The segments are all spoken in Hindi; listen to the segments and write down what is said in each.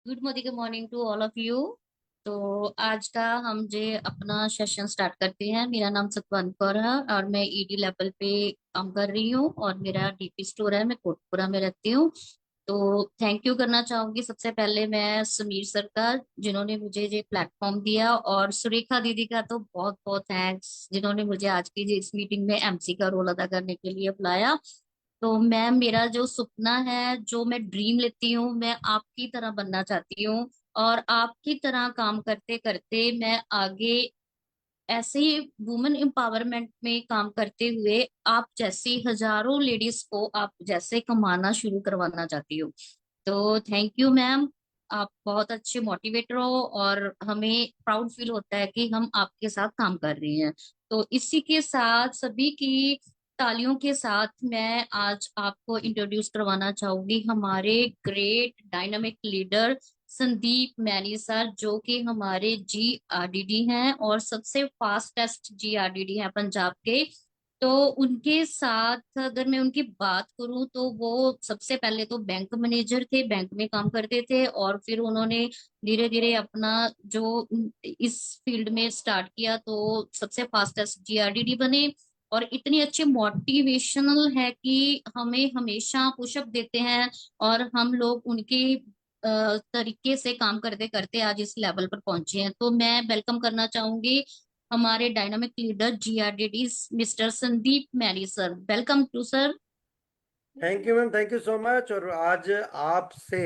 Good morning to all of you. तो आज का हम जे अपना सेशन स्टार्ट करते हैं। मेरा नाम सतवंत कौर है और मैं ईडी लेवल पे काम कर रही हूँ और मेरा डीपी स्टोर है। मैं कोटपुरा में रहती हूँ। तो थैंक यू करना चाहूंगी सबसे पहले मैं समीर सर का, जिन्होंने मुझे ये प्लेटफॉर्म दिया, और सुरेखा दीदी का तो बहुत बहुत थैंक्स, जिन्होंने मुझे आज की इस मीटिंग में एमसी का रोल अदा करने के लिए बुलाया। तो मैम, मेरा जो सपना है, जो मैं ड्रीम लेती हूँ, मैं आपकी तरह बनना चाहती हूँ। और आपकी तरह काम करते करते मैं आगे ऐसे ही वुमेन एम्पावरमेंट में काम करते हुए आप जैसी हजारों लेडीज को आप जैसे कमाना शुरू करवाना चाहती हूँ। तो थैंक यू मैम। आप बहुत अच्छे मोटिवेटर हो और हमें प्राउड फील होता है कि हम आपके साथ काम कर रहे हैं। तो इसी के साथ सभी की तालियों के साथ मैं आज आपको इंट्रोड्यूस करवाना चाहूंगी हमारे great dynamic leader Sandeep Maini sir, जो कि हमारे जीआरडीडी हैं और सबसे फास्टेस्ट जीआरडीडी हैं पंजाब के। तो उनके साथ अगर मैं उनकी बात करूं तो वो सबसे पहले तो बैंक मैनेजर थे, बैंक में काम करते थे, और फिर उन्होंने धीरे धीरे अपना जो इस फील्ड में स्टार्ट किया तो सबसे फास्टेस्ट जीआरडीडी बने। और इतनी अच्छी मोटिवेशनल है कि हमें हमेशा पुशअप देते हैं, और हम लोग उनके तरीके से काम करते करते आज इस लेवल पर पहुंचे हैं। तो मैं वेलकम करना चाहूंगी हमारे dynamic leader GRDD mister Sandeep मैरी sir. Welcome to sir. Thank you ma'am, thank you so much. और आज आपसे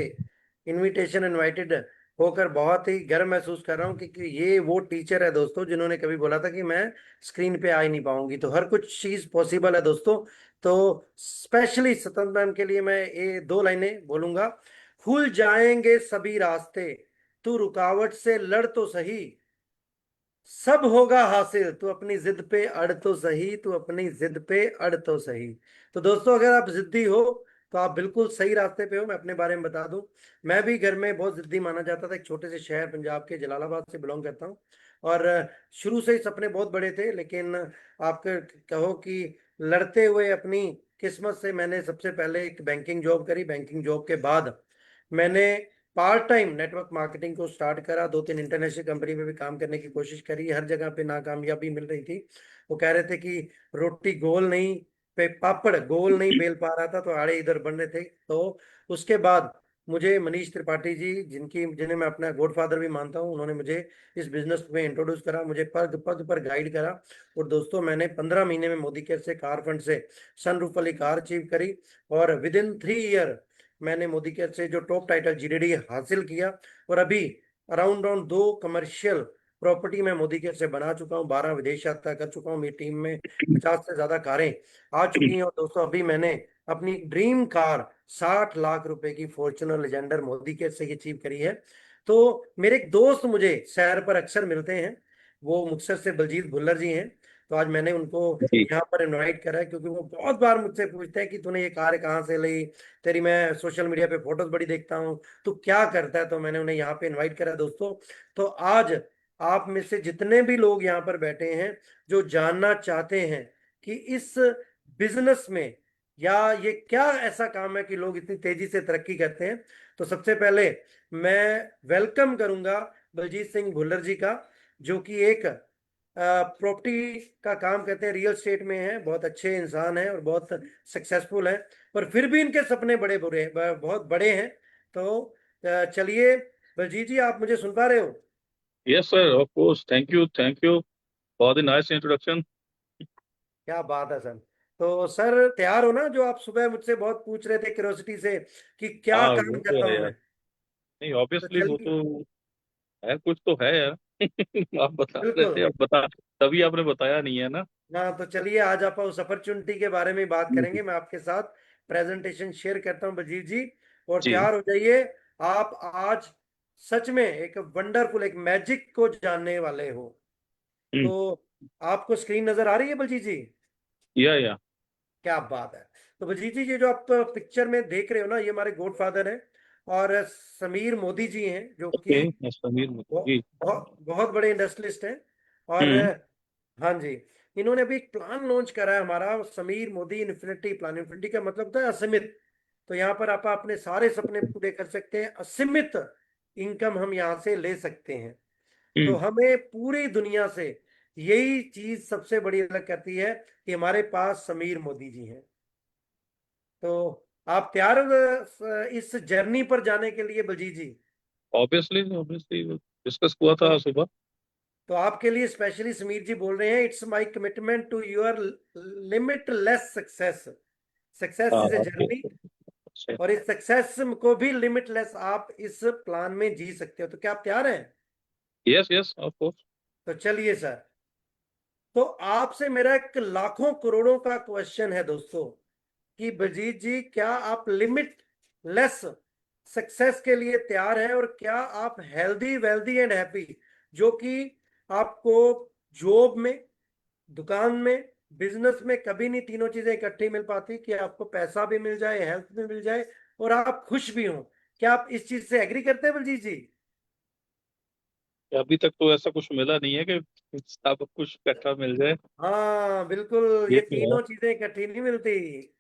इनविटेशन इनवाइटेड होकर बहुत ही गर्व महसूस कर रहा हूँ, क्योंकि ये वो टीचर है दोस्तों जिन्होंने कभी बोला था कि मैं स्क्रीन पे आ ही नहीं पाऊंगी। तो हर कुछ चीज पॉसिबल है दोस्तों। तो स्पेशली सतन मैम के लिए मैं ये दो लाइनें बोलूंगा। खुल जाएंगे सभी रास्ते, तू रुकावट से लड़ तो सही, सब होगा हासिल, तू अपनी जिद पे अड़ तो सही, तू अपनी जिद पे अड़ तो सही। तो दोस्तों, अगर आप जिद्दी हो तो आप बिल्कुल सही रास्ते पे हो। मैं अपने बारे में बता दूं, मैं भी घर में बहुत जिद्दी माना जाता था। एक छोटे से शहर पंजाब के जलालाबाद से बिलोंग करता हूं। और शुरू से ही सपने बहुत बड़े थे, लेकिन आप कहो कि लड़ते हुए अपनी किस्मत से मैंने सबसे पहले एक बैंकिंग जॉब करी। बैंकिंग जॉब के बाद मैंने पार्ट टाइम नेटवर्क मार्केटिंग को स्टार्ट करा। दो तीन इंटरनेशनल कंपनी में भी काम करने की कोशिश करी, हर जगह पे नाकामयाबी मिल रही थी। वो कह रहे थे कि रोटी गोल नहीं, पे पापड़ गोल नहीं बेल पा रहा था, तो आड़े इधर बन रहे थे। तो उसके बाद मुझे मनीष त्रिपाठी जी, जिन्हें मैं अपना गॉडफादर भी मानता हूँ, उन्होंने मुझे इस बिजनेस में इंट्रोड्यूस करा, मुझे पग पग पर गाइड करा। और दोस्तों, मैंने 15 महीने में मोदी केयर से, कार फंड से सनरूफ वाली कार अचीव करी। और विद इन 3 ईयर मैंने मोदी केयर से जो टॉप टाइटल जीडीडी हासिल किया। और अभी अराउंड अराउंड 2 कमर्शियल प्रॉपर्टी मैं मोदी केयर से बना चुका हूँ, 12 विदेश यात्रा कर चुका हूँ। मेरी टीम में 50 से ज्यादा कारें आ चुकी हैं। और दोस्तों, अभी मैंने अपनी ड्रीम कार 60 लाख रुपए की फॉर्च्यूनर लेजेंडर मोदी केयर से अचीव करी है। तो मेरे एक दोस्त मुझे सैर पर अक्सर मिलते हैं, वो मुक्तसर से बलजीत भुल्लर जी हैं। तो आज मैंने उनको जी। यहाँ पर इनवाइट करा है, क्योंकि वो बहुत बार मुझसे पूछते हैं कि तूने ये कार कहाँ से ली, तेरी मैं सोशल मीडिया पे फोटोज बड़ी देखता हूँ, तू क्या करता है। तो मैंने उन्हें यहाँ पे इनवाइट करा दोस्तों। तो आज आप में से जितने भी लोग यहाँ पर बैठे हैं, जो जानना चाहते हैं कि इस बिजनेस में या ये क्या ऐसा काम है कि लोग इतनी तेजी से तरक्की करते हैं, तो सबसे पहले मैं वेलकम करूंगा बलजीत सिंह भुल्लर जी का, जो कि एक प्रॉपर्टी का काम करते हैं, रियल स्टेट में है, बहुत अच्छे इंसान हैं और बहुत सक्सेसफुल हैं। पर फिर भी इनके सपने बहुत बड़े हैं। तो चलिए बलजीत जी, आप मुझे सुन पा रहे हो? Yes sir, of course. Thank you for the nice introduction. क्या बात है सर। तो सर, तैयार हो ना? जो आप सुबह मुझसे बहुत पूछ रहे थे क्यूरियोसिटी से कि क्या हाँ, काम वो तो करता है हूं यार। मैं। नहीं, तो ऑब्वियसली वो चलिए, तो है, कुछ तो है यार। आप बता रहे बिल्कुल। थे, अब बता। तभी आपने बताया नहीं है ना। हाँ, तो चलिए आज आप उस अपॉर्चुनिटी के बारे में बात जी। करेंगे। मैं आपके साथ प्रेजेंटेशन शेयर करता हूं बलजीत जी, और जी। तैयार हो जाइए। आप आज सच में एक वंडरफुल, एक मैजिक को जानने वाले हो। हम्म। तो आपको स्क्रीन नजर आ रही है बलजीत जी? या। क्या बात है। तो बलजीत जी, ये जो आप पिक्चर में देख रहे हो ना, ये हमारे गॉडफादर हैं, और समीर मोदी जी हैं, जो ओके। कि समीर जी। बहुत बड़े इंडस्ट्रियलिस्ट हैं। और हम्म। हाँ जी, इन्होंने अभी एक प्लान लॉन्च करा है हमारा, Sameer Modi infinity plan. Infinity का मतलब होता है असीमित। तो यहाँ पर आप अपने सारे सपने पूरे कर सकते हैं, असीमित इनकम हम यहाँ से ले सकते हैं। तो हम्म। हमें पूरी दुनिया से यही चीज सबसे बड़ी अलग करती है कि हमारे पास समीर मोदी जी हैं। तो आप तैयार हो इस जर्नी पर जाने के लिए बलजीत जी? ऑब्वियसली ऑब्वियसली डिस्कस हुआ तो था सुबह। तो आपके लिए स्पेशली समीर जी बोल रहे हैं, it's my commitment to your limitless success. Success हाँ इज ए आपके। जर्नी, और इस सक्सेस को भी लिमिटलेस आप इस प्लान में जी सकते हो। तो क्या आप तैयार हैं? Yes yes of course. तो चलिए सर, तो आपसे मेरा एक लाखों करोड़ों का क्वेश्चन है दोस्तों, कि बलजीत जी क्या आप लिमिट लेस सक्सेस के लिए तैयार हैं, और क्या आप हेल्दी वेल्दी एंड हैप्पी, जो कि आपको जॉब में, दुकान में, बिजनेस में कभी नहीं तीनों चीजें इकट्ठी मिल पाती, कि आपको पैसा भी मिल जाए, हेल्थ भी मिल जाए, और आप खुश भी हो। क्या आप इस चीज से एग्री करते हैं बलजीत जी? अभी तक तो ऐसा कुछ मिला नहीं है कि सब कुछ इकट्ठा मिल जाए। हाँ बिल्कुल, ये ये तो है। तीनों चीजें इकट्ठी नहीं मिलती।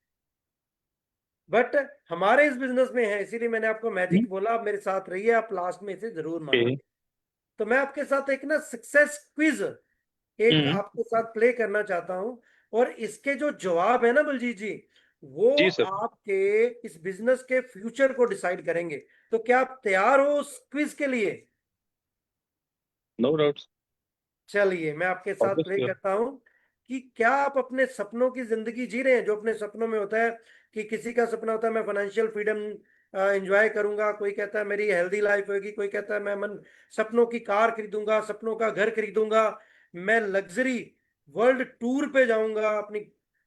बट हमारे इस बिजनेस में है, इसीलिए मैंने आपको मैजिक बोला। आप मेरे साथ रहिए, आप लास्ट में इसे जरूर ओके। मानेंगे। तो मैं आपके साथ एक ना सक्सेस क्विज एक हम्म। आपके साथ प्ले करना चाहता हूं, और इसके जो जवाब है ना बलजीत जी, वो जी सर। आपके इस बिजनेस के फ्यूचर को डिसाइड करेंगे। तो क्या आप तैयार हो उस क्विज के लिए? No doubts. चलिए मैं आपके साथ प्ले ऑब्वियसली। करता हूं, कि क्या आप अपने सपनों की जिंदगी जी रहे हैं, जो अपने सपनों में होता है। कि किसी का सपना होता है मैं फाइनेंशियल फ्रीडम एंजॉय करूंगा, कोई कहता है मेरी हेल्दी लाइफ होगी, कोई कहता है मैं मन सपनों की कार खरीदूंगा, सपनों का घर खरीदूंगा, मैं लग्जरी वर्ल्ड टूर पे जाऊंगा, अपनी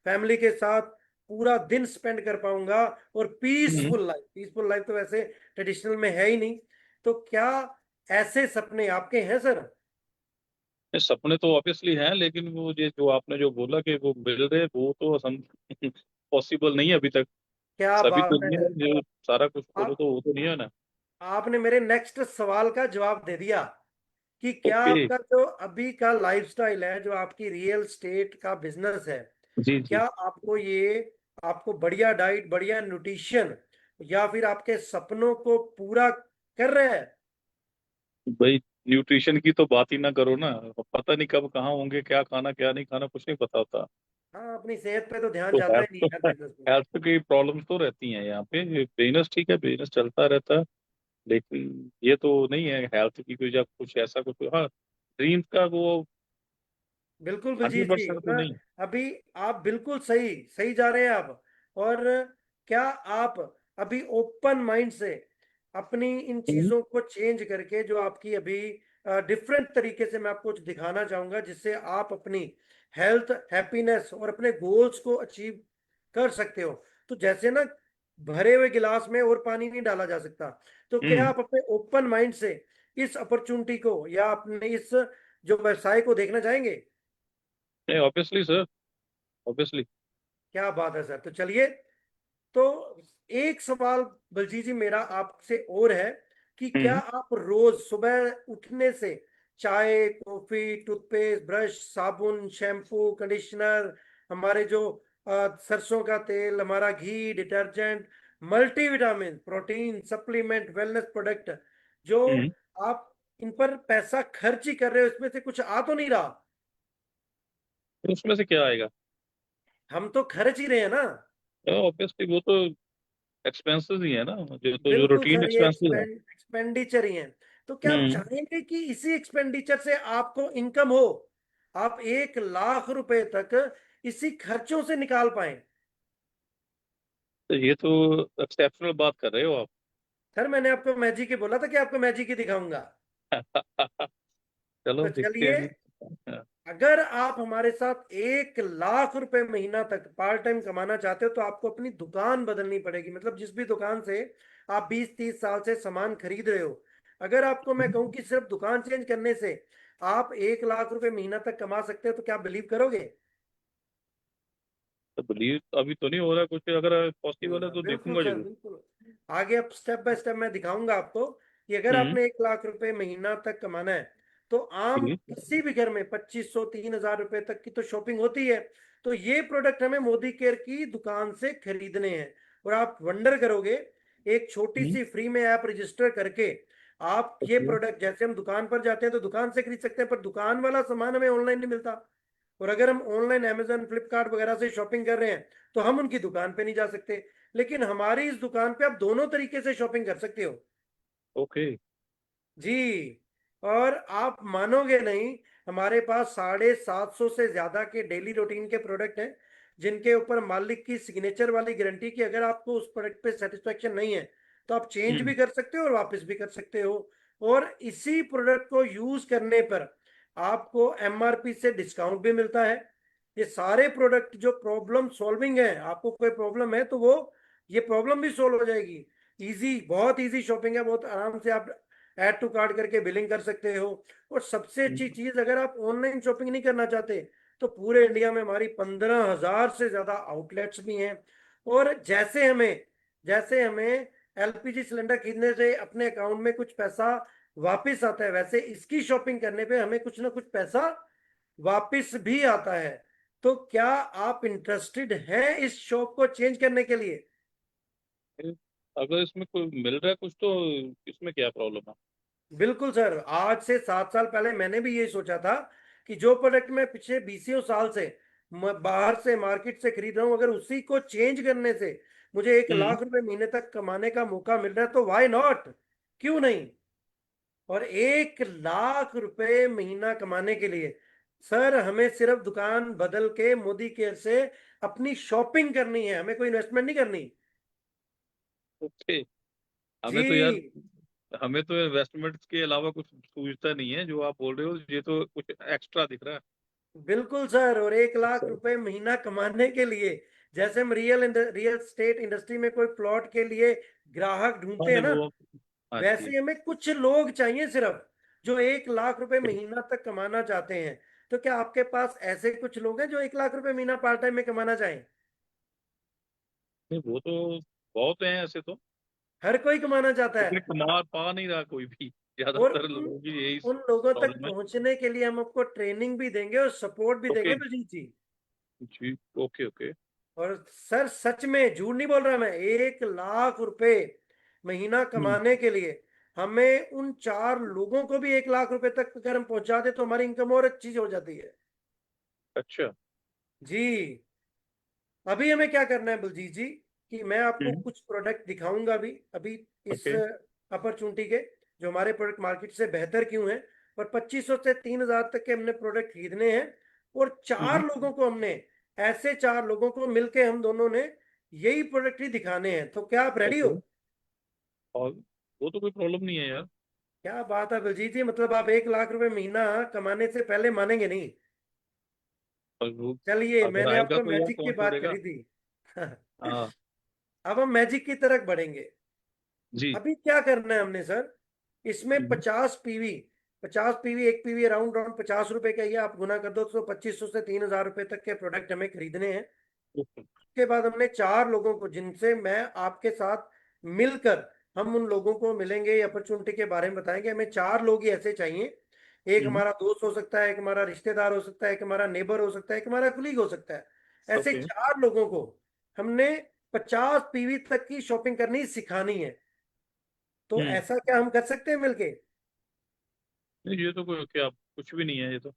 फैमिली के साथ पूरा दिन स्पेंड कर पाऊंगा, और हम्म। पीसफुल लाइफ तो वैसे ट्रेडिशनल में है ही नहीं। तो क्या ऐसे सपने आपके हैं सर? ये सपने तो ऑब्वियसली हैं, लेकिन वो ये जो आपने जो बोला कि वो मिल रहे, वो तो हम पॉसिबल नहीं है अभी तक। क्या सभी बात तो नहीं है! है जो सारा कुछ बोलो, आप तो वो तो नहीं है ना। आपने मेरे नेक्स्ट सवाल का जवाब दे दिया, कि क्या ओके। आपका जो अभी का लाइफस्टाइल है, जो आपकी रियल स्टेट का बिजनेस है, जी जी। क्या आपको बढ़िया डाइट, बढ़िया न्यूट्रिशन, या फिर आपके सपनों को पूरा कर रहे हैं? भाई न्यूट्रिशन की तो बात ही ना करो ना। पता नहीं कब कहाँ होंगे, क्या खाना क्या नहीं खाना, कुछ नहीं पता होता। हाँ, अपनी सेहत पे तो ध्यान तो जाता ही नहीं हेल्थ यार बिजनेस में। हेल्थ की प्रॉब्लम्स तो रहती हैं यहाँ पे। बिजनेस ठीक है, बिजनेस चलता रहता है, लेकिन ये तो नहीं है हेल्थ की कोई, जब कुछ ऐसा कुछ। हाँ, ड्रीम्स का वो बिल्कुल हंड्रेड बलजीत जी, परसेंट तो नहीं। अभी आप बिल्कुल सही सही जा रहे हैं आप। और क्या आप अभी ओपन माइंड से अपनी इन हम्म। चीजों को चेंज करके, जो आपकी अभी डिफरेंट तरीके से मैं आपको कुछ दिखाना चाहूंगा, जिससे आप अपनी हेल्थ, हैप्पीनेस और अपने गोल्स को अचीव कर सकते हो। तो जैसे ना, भरे हुए गिलास में और पानी नहीं डाला जा सकता। तो क्या हम्म। आप अपने ओपन माइंड से इस अपॉर्चुनिटी को, या अपने इस जो व्यवसाय को देखना चाहेंगे? नहीं ऑब्वियसली सर, ऑब्वियसली। क्या बात है सर! तो चलिए, तो एक सवाल बलजीत जी मेरा आपसे और है, कि क्या हम्म। आप रोज सुबह उठने से चाय, कॉफी, टूथपेस्ट, ब्रश, साबुन, शैम्पू, कंडीशनर, हमारे जो सरसों का तेल, हमारा घी, detergent, multivitamin, protein, supplement, wellness product, जो हम्म। आप इन पर पैसा खर्च ही कर रहे हो, इसमें से कुछ आ तो नहीं रहा? तो उसमें से क्या आएगा? हम तो खर्च ही रहे हैं ना। ऑब्वियसली वो तो एक्सपेंसेस ही है ना, जो बिल्कुल रूटीन सर, ये एक्सपेंसेस है। एक्सपेंडिचर ही है। तो क्या आप हम्म। चाहेंगे कि इसी एक्सपेंडिचर से आपको इनकम हो, आप 1 लाख रुपए तक इसी खर्चों से निकाल पाए? तो ये तो एक्सेप्शनल बात कर रहे हो आप। सर मैंने आपको मैजिक ही बोला था, कि आपको मैजिक ही दिखाऊंगा। तो चलो देखते चलिए, हैं जी। हाँ। अगर आप हमारे साथ 1 लाख रुपए महीना तक पार्ट टाइम कमाना चाहते हो, तो आपको अपनी दुकान बदलनी पड़ेगी। मतलब जिस भी दुकान से आप 20-30 साल से सामान खरीद रहे हो, अगर आपको मैं कहूं कि सिर्फ दुकान चेंज करने से आप 1 लाख रुपए महीना तक कमा सकते हो, तो क्या आप बिलीव करोगे? तो बिलीव अभी तो नहीं हो रहा कुछ, अगर पॉसिबल है तो बिल्कुल देखूंगा सर, जरूर। बिल्कुल। आगे अब स्टेप बाय स्टेप मैं दिखाऊंगा आपको, कि अगर हम्म। आपने 1 लाख रुपए महीना तक कमाना है, तो आम ठीक। किसी भी घर में 2500-3000 रुपए तक की तो शॉपिंग होती है। तो ये प्रोडक्ट हमें मोदी केयर की दुकान से खरीदने हैं। और आप वंडर करोगे, एक छोटी हम्म। सी फ्री में ऐप रजिस्टर करके आप ये ओके। प्रोडक्ट, जैसे हम दुकान पर जाते हैं तो दुकान से खरीद सकते हैं, पर दुकान वाला सामान हमें ऑनलाइन नहीं मिलता। और अगर हम ऑनलाइन अमेजन फ्लिपकार्ट वगैरह से शॉपिंग कर रहे हैं तो हम उनकी दुकान पे नहीं जा सकते, लेकिन हमारी इस दुकान पे आप दोनों तरीके से शॉपिंग कर सकते हो। ओके। जी। और आप मानोगे नहीं, हमारे पास 750 से ज्यादा के डेली रूटीन के प्रोडक्ट हैं, जिनके ऊपर मालिक की सिग्नेचर वाली गारंटी की अगर आपको उस प्रोडक्ट पे सेटिस्फेक्शन नहीं है तो आप चेंज भी हम्म। कर सकते हो और वापस भी कर सकते हो। और इसी प्रोडक्ट को यूज करने पर आपको एमआरपी से डिस्काउंट भी मिलता है। ये सारे प्रोडक्ट जो प्रॉब्लम सॉल्विंग है, आपको कोई प्रॉब्लम है तो वो ये प्रॉब्लम भी सोल्व हो जाएगी। इजी, बहुत इजी शॉपिंग है, बहुत आराम से आप ऐड टू कार्ट करके बिलिंग कर सकते हो। और सबसे अच्छी हम्म। चीज, अगर आप ऑनलाइन शॉपिंग नहीं करना चाहते तो पूरे इंडिया में हमारी 15,000 से ज्यादा आउटलेट्स भी हैं। और जैसे हमें एलपीजी सिलेंडर खरीदने से अपने अकाउंट में कुछ पैसा वापस आता है, वैसे इसकी शॉपिंग करने पे हमें कुछ ना कुछ पैसा वापस भी आता है। तो क्या आप इंटरेस्टेड हैं इस शॉप को चेंज करने के लिए? अगर इसमें कोई मिल रहा है कुछ तो इसमें क्या प्रॉब्लम है? बिल्कुल सर, आज से 7 साल पहले मैंने भी यही सोचा था कि जो प्रोडक्ट मैं पिछले 20 साल से बाहर से मार्केट से खरीद रहा हूँ, अगर उसी को चेंज करने से मुझे एक हम्म। लाख रुपए महीने तक कमाने का मौका मिल रहा है तो वाई नॉट, क्यों नहीं। और 1 लाख रुपए महीना कमाने के लिए सर हमें सिर्फ दुकान बदल के मोदी केयर से अपनी शॉपिंग करनी है, हमें कोई इन्वेस्टमेंट नहीं करनी। ओके। हमें तो यार, जी हमें तो इन्वेस्टमेंट के अलावा कुछ सूझता नहीं है जो आप बोल रहे हो, ये तो कुछ एक्स्ट्रा दिख रहा है। बिल्कुल सर। और 1 लाख अच्छा। रुपए महीना कमाने के लिए, जैसे हम रियल स्टेट इंडस्ट्री में कोई प्लॉट के लिए ग्राहक हाँ ढूंढते हैं नहीं ना, वो। हाँ जी। वैसे ही हमें कुछ लोग चाहिए सिर्फ जो 1 लाख रुपए महीना तक कमाना चाहते हैं। तो क्या आपके पास ऐसे कुछ लोग हैं जो 1 लाख रुपए महीना पार्ट टाइम में कमाना चाहें? नहीं वो तो बहुत हैं ऐसे तो, हर कोई कमाना चाहता लेकिन है। कमा पा नहीं रहा कोई भी। और ज्यादातर उन लोगों की यही उन लोगों तक प्रॉब्लम है। पहुंचने के लिए हम आपको ट्रेनिंग भी देंगे और सपोर्ट भी ओके देंगे बलजीत जी। जी। Okay okay. और सर सच में झूठ नहीं बोल रहा मैं, 1 लाख रुपए महीना हम्म। कमाने के लिए हमें उन 4 लोगों को भी 1 लाख रुपए तक अगर हम पहुंचा दे तो हमारी इनकम और अच्छी हो जाती है। अच्छा। जी। अभी हमें क्या करना है बलजीत जी, कि मैं आपको हम्म। कुछ प्रोडक्ट दिखाऊंगा अभी अभी इस ओके। अपॉर्चुनिटी के, जो हमारे प्रोडक्ट मार्केट से बेहतर क्यों हैं। और 2500 से 3,000 तक के हमने प्रोडक्ट खरीदने हैं। और चार हम्म। लोगों को हमने ऐसे 4 लोगों को मिलके हम दोनों ने यही प्रोडक्ट ही दिखाने हैं। तो क्या आप रेडी हो? ओके। और वो तो कोई प्रॉब्लम नहीं है यार। क्या बात है बलजीत जी, मतलब आप 1 लाख रुपए महीना कमाने से पहले मानेंगे नहीं। और वो चलिए, अगर मैंने आएगा आपको तो यार मैजिक की कौन बात छोड़ेगा। करी थी। हाँ। अब हम मैजिक की तरफ बढ़ेंगे। जी। अभी क्या करना है हमने सर, इसमें हम्म। 50 पीवी, 50 पीवी, एक पीवी अराउंड अराउंड 50 रुपए का, ये आप गुना कर दो तो 2500 से 3,000 रुपए तक के प्रोडक्ट हमें खरीदने हैं। ओके। उसके बाद हमने 4 लोगों को, जिनसे मैं आपके साथ मिलकर हम उन लोगों को मिलेंगे, अपॉर्चुनिटी के बारे में बताएंगे। हमें 4 लोग ही ऐसे चाहिए, एक हम्म। हमारा दोस्त हो सकता है, एक हमारा रिश्तेदार हो सकता है, एक हमारा नेबर हो सकता है, एक हमारा कुलीग हो सकता है। ऐसे ओके। 4 लोगों को हमने 50 पीवी तक की शॉपिंग करनी सिखानी है। तो हम्म। ऐसा क्या हम कर सकते हैं मिलके? नहीं ये तो कोई क्या कुछ भी नहीं है ये तो।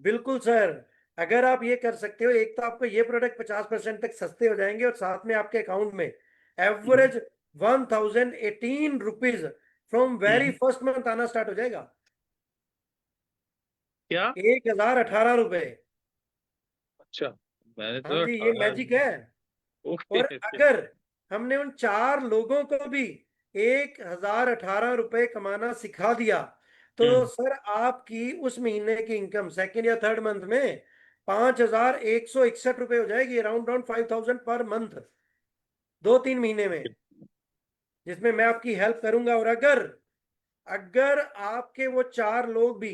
बिल्कुल सर। अगर आप ये कर सकते हो, एक तो आपको ये प्रोडक्ट 50% तक सस्ते हो जाएंगे और साथ में आपके अकाउंट में हम्म। Average 1,018 rupees from very hmm. First month आना स्टार्ट हो जाएगा। क्या? 1,018 रुपए। अच्छा। मैंने हाँ तो जी, ये 18। मैजिक है। ओके और ओके। अगर हमने उन 4 लोगों को भी 1,018 रुपए कमाना सिखा दिया तो हम्म। सर आपकी उस महीने की इनकम सेकेंड या थर्ड मंथ में 5,161 रुपए हो जाएगी, अराउंड अराउंड 5,000 पर मंथ, 2-3 महीने में, जिसमें मैं आपकी हेल्प करूंगा। और अगर अगर आपके वो 4 लोग भी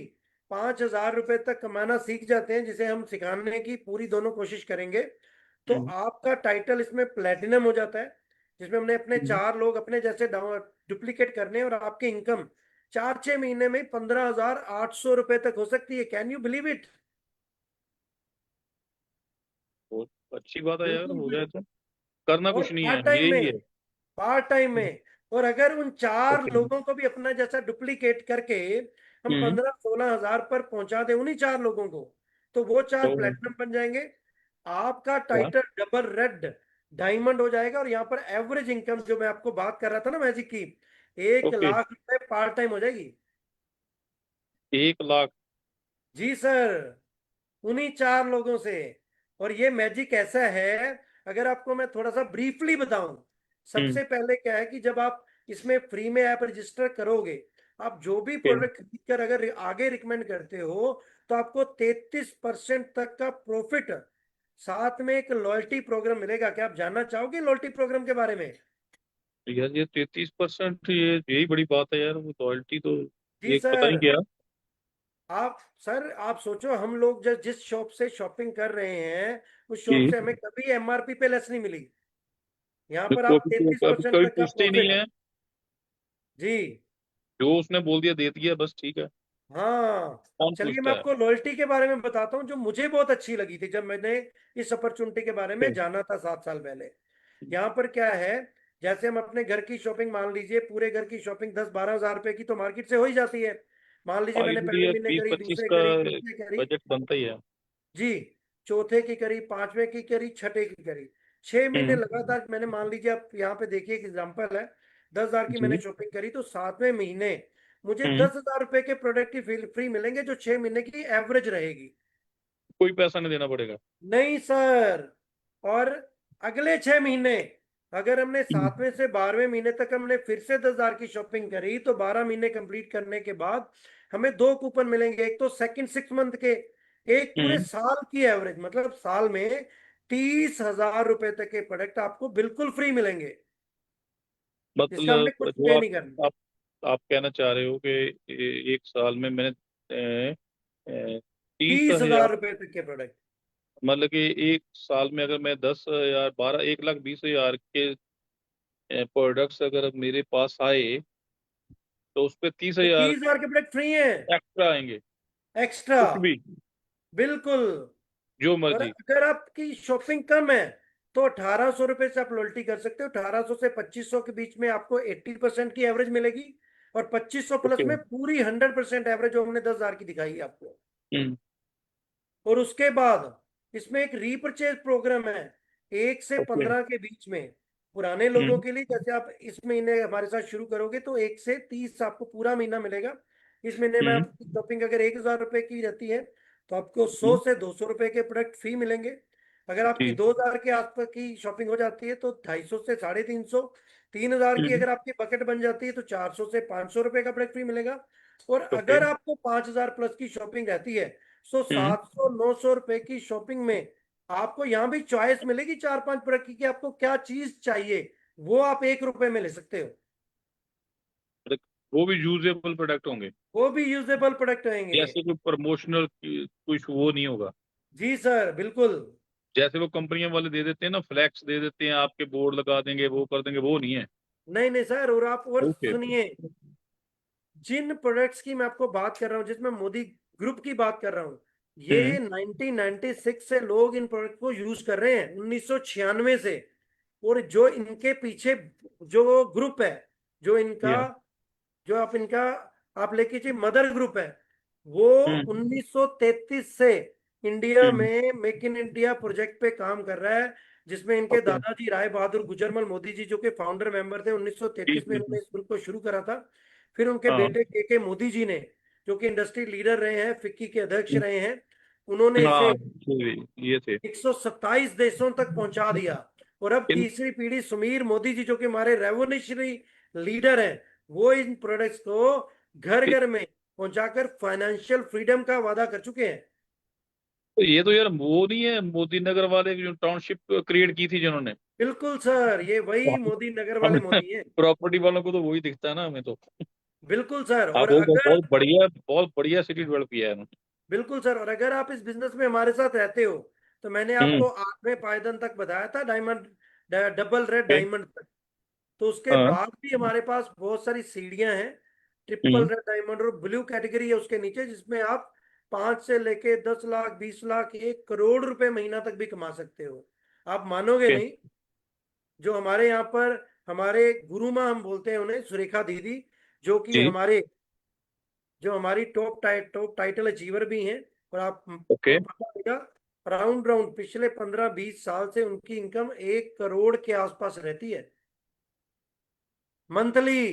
5,000 रुपए तक कमाना सीख जाते हैं, जिसे हम सिखाने की पूरी दोनों कोशिश करेंगे, तो हम्म। आपका टाइटल इसमें प्लेटिनम हो जाता है, जिसमें हमने अपने हम्म। 4 लोग अपने जैसे डुप्लीकेट करने हैं। और आपकी इनकम 4-6 महीने में 15,800 रुपए तक हो सकती है। Can you believe it? बहुत अच्छी बात है यार, बिल्कुल हो सर। जाए तो। करना और कुछ नहीं है, पार्ट टाइम यही में, है। पार्ट टाइम हम्म। में और अगर उन 4 ओके। लोगों को भी अपना जैसा डुप्लीकेट करके हम हम्म। 15-16 हजार पर पहुंचा दें उन्हीं 4 लोगों को, तो वो 4 तो प्लेटिनम बन जाएंगे। आपका क्या? टाइटल डबल रेड डायमंड हो जाएगा। और यहाँ पर एवरेज इनकम जो मैं आपको बात कर रहा था ना मैजिक की, एक ओके। लाख रुपए पार्ट टाइम हो जाएगी। 1 लाख? जी सर, उन्हीं 4 लोगों से। और ये मैजिक ऐसा है, अगर आपको मैं थोड़ा सा ब्रीफली बताऊं, हम्म। सबसे पहले क्या है कि जब आप इसमें फ्री में ऐप रजिस्टर करोगे, आप जो भी ओके। प्रोडक्ट खरीद कर अगर आगे रिकमेंड करते हो, तो आपको 33% तक का प्रॉफिट, साथ में एक लॉयल्टी प्रोग्राम मिलेगा। क्या आप जानना चाहोगे लॉयल्टी प्रोग्राम के बारे में? यार ये 33%, ये यही बड़ी बात है यार, वो रॉयल्टी तो जी ये पता नहीं सर। क्या। आप सर आप सोचो, हम लोग जिस शॉप से शॉपिंग कर रहे हैं, उस शॉप कि से हमें कभी एमआरपी पे लेस नहीं मिली। यहाँ तो पर आप प्रॉफिट तैतीस तो अभी परसेंट कभी तक का पूछते ही नहीं प्रॉफिट। है। जी जो उसने बोल दिया दे दिया, बस ठीक है। हाँ। कौन चलिए पूछता मैं है? आपको लॉयल्टी के बारे में बताता हूँ, जो मुझे बहुत अच्छी लगी थी जब मैंने इस अपॉर्चुनिटी के बारे में ओके। जाना था 7 साल पहले। यहाँ पर क्या है, जैसे हम अपने घर की शॉपिंग, मान लीजिए पूरे घर की शॉपिंग 10-12 हजार रुपए की तो मार्केट से हो ही जाती है। मान लीजिए मैंने आइडियली पहले यार महीने बीस करी, पच्चीस दूसरे का करी, तीसरे करी। बजट बनता ही है। जी, चौथे की करी, पांचवे की करी, छठे की करी। 6 महीने हम्म। लगातार मैंने, मान लीजिए आप यहाँ पे देखिए एक एग्जांपल है, 10 हजार की मैंने जी। शॉपिंग करी, तो 7वें महीने मुझे हम्म। 10 हजार रुपए के प्रोडक्ट की फ्री मिलेंगे, जो 6 महीने की एवरेज रहेगी। कोई पैसा नहीं देना पड़ेगा? नहीं सर। और अगले 6 महीने, अगर हमने हम्म। 7वें से 12वें महीने तक हमने फिर से 10 हजार की शॉपिंग करी, तो 12 महीने कंप्लीट करने के बाद हमें 2 कूपन मिलेंगे। एक तो सेकंड 6 मंथ के, एक पूरे हम्म। साल की एवरेज, मतलब साल में 30 हजार रुपए तक के प्रोडक्ट आपको बिल्कुल फ्री मिलेंगे। इसका हमने मतलब कुछ जो पे आप नहीं करना। आप आप कहना चाह रहे हो कि एक साल में मैंने 30 हजार, 30 हजार रुपए तक के प्रोडक्ट। मतलब कि एक साल में अगर मैं 10 हजार 12 1,20,000 के प्रोडक्ट्स अगर मेरे पास आए, तो उस पे तीस तो हजार 30 हजार के प्रोडक्ट फ्री हैं एक्स्ट्रा आएंगे? एक्स्ट्रा। कुछ भी, बिल्कुल। जो और मर्जी। अगर आपकी शॉपिंग कम है, तो 1800 रुपए से आप लॉयल्टी कर सकते हो। 1800 से 2500 के बीच में आपको 80% की एवरेज मिलेगी। और 2500 प्लस ओके। में पूरी 100% एवरेज, जो हमने 10 हजार की दिखाई है आपको। हम्म। और उसके बाद इसमें एक रीपरचेज प्रोग्राम है, एक से ओके। 15 के बीच में। पुराने लोगों हम्म। के लिए, जैसे आप इस महीने हमारे साथ शुरू करोगे, तो 1 से 30 आपको पूरा महीना मिलेगा। इस महीने में हम्म। आपकी शॉपिंग अगर 1000 रुपए की रहती है, तो आपको सौ हम्म। से 200 रुपए के प्रोडक्ट फ्री मिलेंगे। अगर आपकी जी। 2000 के आसपास की शॉपिंग हो जाती है, तो 250 से 350। 3000 की हम्म। अगर आपकी बकेट बन जाती है, तो 400 से 500 रुपए का प्रोडक्ट फ्री मिलेगा। और ओके। अगर आपको 5000 प्लस की शॉपिंग रहती है, सो हम्म। 700-900 रुपए की शॉपिंग में आपको यहाँ भी चॉइस मिलेगी 4-5 प्रोडक्ट की, कि आपको क्या चीज चाहिए, वो आप 1 रुपए में ले सकते हो। मतलब वो भी यूजेबल प्रोडक्ट होंगे? वो भी यूजेबल प्रोडक्ट रहेंगे। जैसे कोई प्रमोशनल कुछ वो नहीं होगा? जी सर, बिल्कुल। जैसे वो कंपनियां वाले दे देते हैं ना, फ्लैक्स दे देते हैं, आपके बोर्ड लगा देंगे, वो कर देंगे, वो नहीं है? नहीं नहीं सर, और आप और ओके। सुनिए, जिन प्रोडक्ट्स की मैं आपको बात कर रहा हूँ, जिसमें मोदी ग्रुप की बात कर रहा हूँ, हम्म। ये 1996 से लोग इन प्रोडक्ट को यूज कर रहे हैं, 1996 से। और जो इनके पीछे जो ग्रुप है, जो इनका, या। जो आप इनका, आप लेके चलिए मदर ग्रुप है, वो हम्म। 1933 से इंडिया हम्म। में मेक इन इंडिया प्रोजेक्ट पे काम कर रहा है। जिसमें इनके ओके। दादाजी राय बहादुर गुजरमल मोदी जी, जो कि फाउंडर मेंबर थे, जी 1933 में जी इन्होंने जी। इस ग्रुप को शुरू करा था। फिर उनके हाँ। बेटे के मोदी जी ने, जो कि इंडस्ट्री लीडर रहे हैं, फिक्की के अध्यक्ष रहे हैं, उन्होंने इसे हाँ ये थे। 127 देशों तक पहुंचा दिया। और अब इन तीसरी पीढ़ी सुमीर मोदी जी, जो कि हमारे रेवोल्यूशनरी लीडर हैं, वो इन प्रोडक्ट्स को घर घर में पहुंचाकर फाइनेंशियल फ्रीडम का वादा कर चुके हैं। तो ये तो यार वो नहीं है, मोदी नगर वाले जो टाउनशिप क्रिएट की थी जिन्होंने? बिल्कुल सर, ये वही हम मोदी नगर वाले हमें मोदी हैं। प्रॉपर्टी वालों को तो वही दिखता है ना, हमें तो। बिल्कुल सर। हाँ, और वो अगर, बहुत बढ़िया सिटी डेवलप किया है उन्होंने। बिल्कुल सर, और अगर आप इस बिजनेस में हमारे साथ रहते हो, तो मैंने हम्म। आपको 8वें पायदान तक बताया था, diamond, double red okay. Diamond तक। तो उसके हाँ। बाद भी हमारे पास बहुत सारी सीढ़ियां हैं। ट्रिपल हम्म। रेड डायमंड और ब्लू कैटेगरी है उसके नीचे, जिसमें आप 5 से लेके 10 लाख, 20 लाख, 1 करोड़ रुपए महीना तक भी कमा सकते हो। आप मानोगे ओके। नहीं, जो हमारे यहाँ पर हमारे गुरु माँ हम बोलते हैं उन्हें, सुरेखा दीदी, जो कि जी। हमारी टॉप टाइटल अचीवर भी हैं। और ओके। आपको पता होगा, राउंड राउंड पिछले 15-20 साल से उनकी इनकम 1 करोड़ के आसपास रहती है मंथली।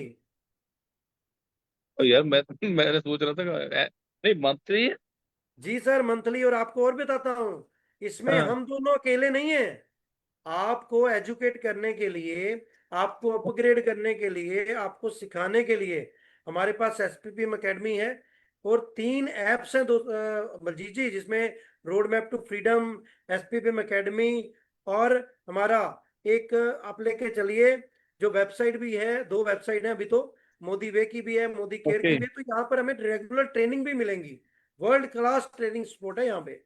तो यार मैंने सोच रहा था नहीं मंथली। जी सर, मंथली। और आपको और बताता हूँ, इसमें हाँ। हम दोनों अकेले नहीं हैं। आपको एजुकेट करने के लिए, आपको अपग्रेड करने के लिए, आपको सिखाने के लिए हमारे पास एसपीपीएम एकेडमी है। और 3 ऐप्स हैं बलजीत जी, जिसमें road map to freedom, SPPM academy, और हमारा एक आप लेके चलिए जो वेबसाइट भी है, 2 वेबसाइट हैं अभी तो, मोदी वे की भी है, मोदी केयर ओके। की भी है। तो यहाँ पर हमें रेगुलर ट्रेनिंग भी मिलेंगी। वर्ल्ड क्लास ट्रेनिंग सपोर्ट है यहाँ पे।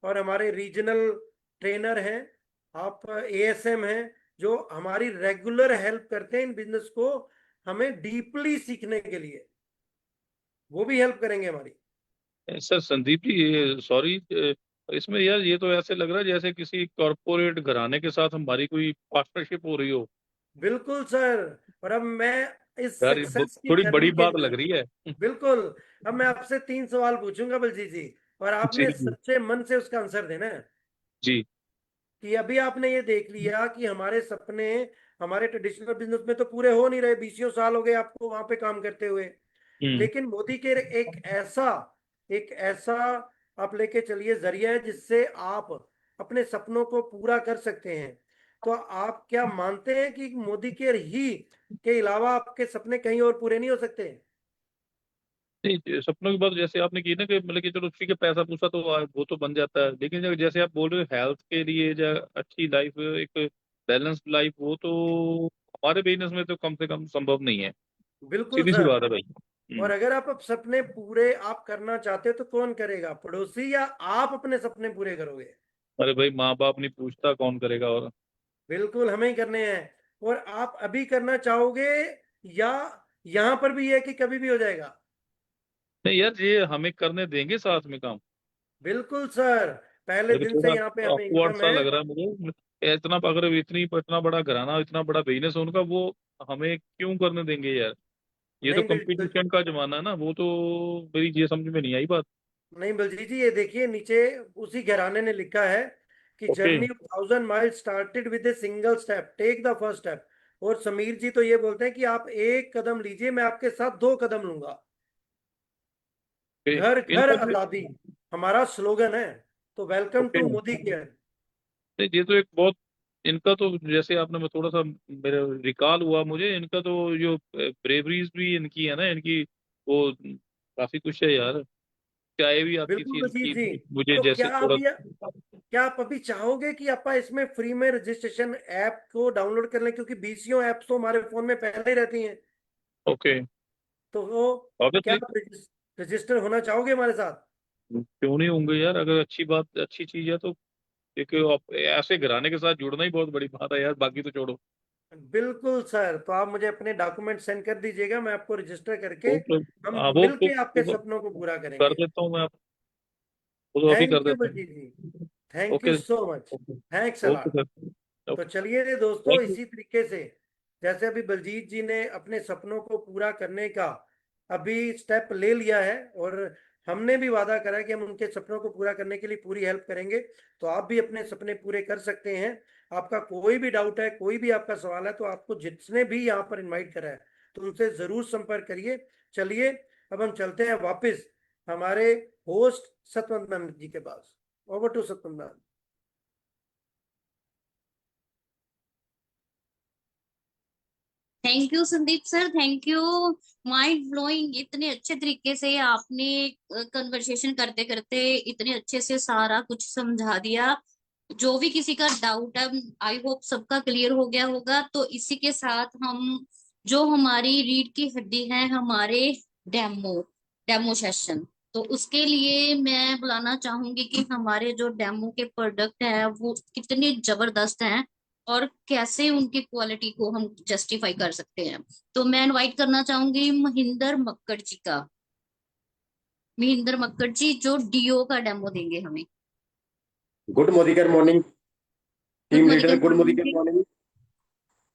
और हमारे रीजनल ट्रेनर हैं, आप एएसएम हैं, जो हमारी रेगुलर हेल्प करते हैं इन बिजनेस को हमें डीपली सीखने के लिए। वो भी हेल्प करेंगे हमारी। सर संदीप जी, ये सॉरी, इसमें यार ये तो ऐसे लग रहा है जैसे किसी कॉरपोरेट घराने के साथ हमारी कोई पार्टनरशिप हो रही हो। बिल्कुल सर। और अब मैं इस यार ये सक्सेस की थोड़ी जर्नी बड़ी के बात लिए, लग रही है। बिल्कुल, अब मैं आपसे 3 सवाल पूछूंगा बलजीत जी, और जी आपने जी। सच्चे मन से उसका आंसर देना है। जी। कि अभी आपने ये देख लिया कि हमारे सपने हमारे ट्रेडिशनल बिजनेस में तो पूरे हो नहीं रहे, 20 साल हो गए आपको वहां पे काम करते हुए। हम्म। लेकिन मोदी के एक ऐसा आप लेके चलिए जरिया है जिससे आप अपने सपनों को पूरा कर सकते हैं। तो आप क्या मानते हैं कि मोदी केयर ही के अलावा आपके सपने कहीं और पूरे नहीं हो सकते? नहीं, सपनों की बात जैसे आपने की ना कि मतलब कि चलो ठीक है, पैसा पूसा तो वो तो बन जाता है, लेकिन जैसे आप बोल रहे हो हेल्थ के लिए या अच्छी लाइफ, एक बैलेंस्ड लाइफ, वो तो हमारे बिजनेस में तो कम से कम संभव नहीं है। बिल्कुल सीधी सी सर। बात है भाई। और अगर आप अब सपने पूरे आप करना चाहते हो तो कौन करेगा, पड़ोसी या आप अपने सपने पूरे करोगे? अरे भाई, माँ बाप नहीं पूछता, कौन करेगा? और बिल्कुल हमें ही करने हैं। और आप अभी करना चाहोगे, या यहां पर भी है कि कभी भी हो जाएगा? नहीं यार, ये हमें करने देंगे साथ में काम? बिल्कुल सर। पहले मेरे को दिन थोड़ा से यहाँ पे हमें ऑकवर्ड इनकम सा है। लग रहा है मुझे, इतना अगर इतना बड़ा घराना, इतना बड़ा बिजनेस है उनका, वो हमें क्यों करने देंगे यार? ये तो नहीं कंपटीशन का जमाना है ना, वो तो मेरी ये समझ में नहीं आई बात। नहीं बलजीत जी, ये देखिए नीचे उसी घराने ने लिखा है कि okay. Journey of 1000 mile started with a single step, take the first step. और समीर जी तो ये बोलते हैं कि आप 1 कदम लीजिए, मैं आपके साथ 2 कदम लूंगा। घर घर इनका भी। आजादी हमारा स्लोगन है। तो welcome okay. To Modi care. नहीं, ये तो एक बहुत, इनका तो जैसे आपने, मैं थोड़ा सा मेरे रिकॉल हुआ मुझे, इनका तो जो ब्रेवरीज भी इनकी है ना, इनकी वो काफी कुछ है यार। चाय भी आपकी बिल्कुल सी बलजीत जी। इनकी मुझे तो जैसे थोड़ा। क्या आप अभी चाहोगे कि आप इसमें फ्री में रजिस्ट्रेशन ऐप को डाउनलोड कर लें, क्योंकि बीसीओ ऐप तो हमारे फोन में पहले ही रहती हैं। ओके। तो वो क्या ऑब्वियसली। आप रजिस्टर होना चाहोगे हमारे साथ? क्यों नहीं होंगे यार, अगर अच्छी बात, अच्छी चीज है तो। एक ऐसे घराने के साथ जुड़ना ही बहुत बड़ी बात है यार, बाकी तो छोड़ो। बिल्कुल सर। तो आप मुझे अपने डॉक्यूमेंट सेंड कर दीजिएगा, मैं आपको रजिस्टर करके वो तो हम वो तो मिलके आपके सपनों को पूरा कर करेंगे। देता हूँ मैं, वो तो अभी कर थैंक यू देता बलजीत जी। हूँ। Thank you okay. So much. Thanks okay a lot. Sir. तो ओके। चलिए दोस्तों, थैंक यू। इसी तरीके से जैसे अभी बलजीत जी ने अपने सपनों को पूरा करने का अभी स्टेप ले लिया है, और हमने भी वादा करा है कि हम उनके सपनों को पूरा करने के लिए पूरी हेल्प करेंगे, तो आप भी अपने सपने पूरे कर सकते हैं। आपका कोई भी डाउट है, कोई भी आपका सवाल है, तो आपको जिसने भी यहाँ पर इनवाइट करा है तो उनसे जरूर संपर्क करिए। चलिए, अब हम चलते हैं वापस हमारे होस्ट सतवंत मैम जी के पास। Over to Satwant ma'am. Thank you Sandeep sir, thank you. Mind blowing, इतने अच्छे तरीके से आपने कन्वर्सेशन करते करते इतने अच्छे से सारा कुछ समझा दिया। जो भी किसी का डाउट है, आई होप सबका क्लियर हो गया होगा। तो इसी के साथ हम, जो हमारी रीढ़ की हड्डी है, हमारे डेमो डेमो सेशन, तो उसके लिए मैं बुलाना चाहूंगी कि हमारे जो डेमो के प्रोडक्ट है वो कितने जबरदस्त हैं, और कैसे उनकी क्वालिटी को हम जस्टिफाई कर सकते हैं। तो मैं इनवाइट करना चाहूंगी महेंद्र मक्कड़ जी का। महेंद्र मक्कड़ जी जो डीओ का डेमो देंगे हमें। Good Modikar morning good team leader, morning good morning Modikar ji. Morning.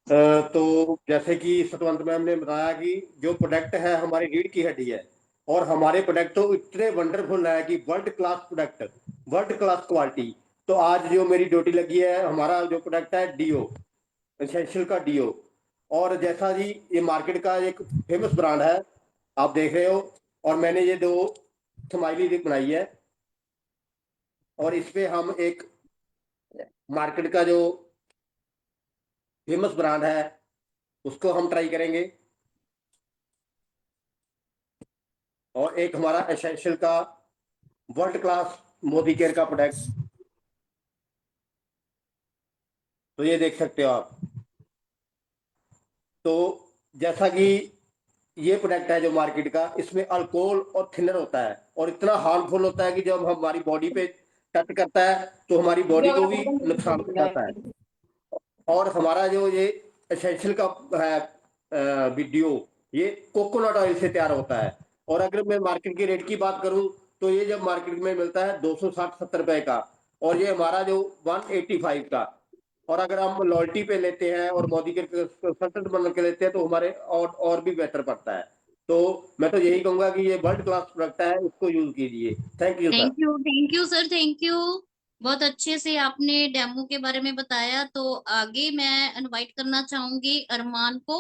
तो जैसे कि सतवंत मैम ने बताया कि जो प्रोडक्ट है हमारी रीढ़ की हड्डी है, और हमारे प्रोडक्ट तो इतने वंडरफुल है कि world class product, world class quality. तो आज जो मेरी ड्यूटी लगी है, हमारा जो प्रोडक्ट है डीओ, एसेंशियल का डीओ। और जैसा जी ये मार्केट का एक फेमस ब्रांड है, आप देख रहे हो। और मैंने ये दो स्माइली बनाई है, और इस पे हम एक मार्केट का जो फेमस ब्रांड है उसको हम ट्राई करेंगे। और एक हमारा एसेंशियल का वर्ल्ड क्लास मोदी केयर का प्रोडक्ट, तो ये देख सकते हो आप। तो जैसा कि ये प्रोडक्ट है जो मार्केट का, इसमें अल्कोहल और थिनर होता है, और इतना हार्मफुल होता है कि जब हमारी बॉडी पे टच करता है तो हमारी बॉडी को भी नुकसान पहुंचाता है। और हमारा जो ये एसेंशियल का है वीडियो, ये कोकोनट ऑयल से तैयार होता है। और अगर मैं मार्केट के रेट की बात करूं, तो ये जब मार्केट में मिलता है 260-70 रुपए का, और ये हमारा जो 185 का। और अगर हम लॉयल्टी पे लेते हैं और मोदी के कंसल्टेंट बन के लेते हैं तो हमारे और भी बेहतर पड़ता है। तो मैं तो यही कहूंगा कि ये वर्ल्ड क्लास प्रोडक्ट है, इसको यूज कीजिए। Thank you sir. Thank you sir, thank you. बहुत अच्छे से आपने डेमो के बारे में बताया। तो आगे मैं इनवाइट करना चाहूंगी अरमान को।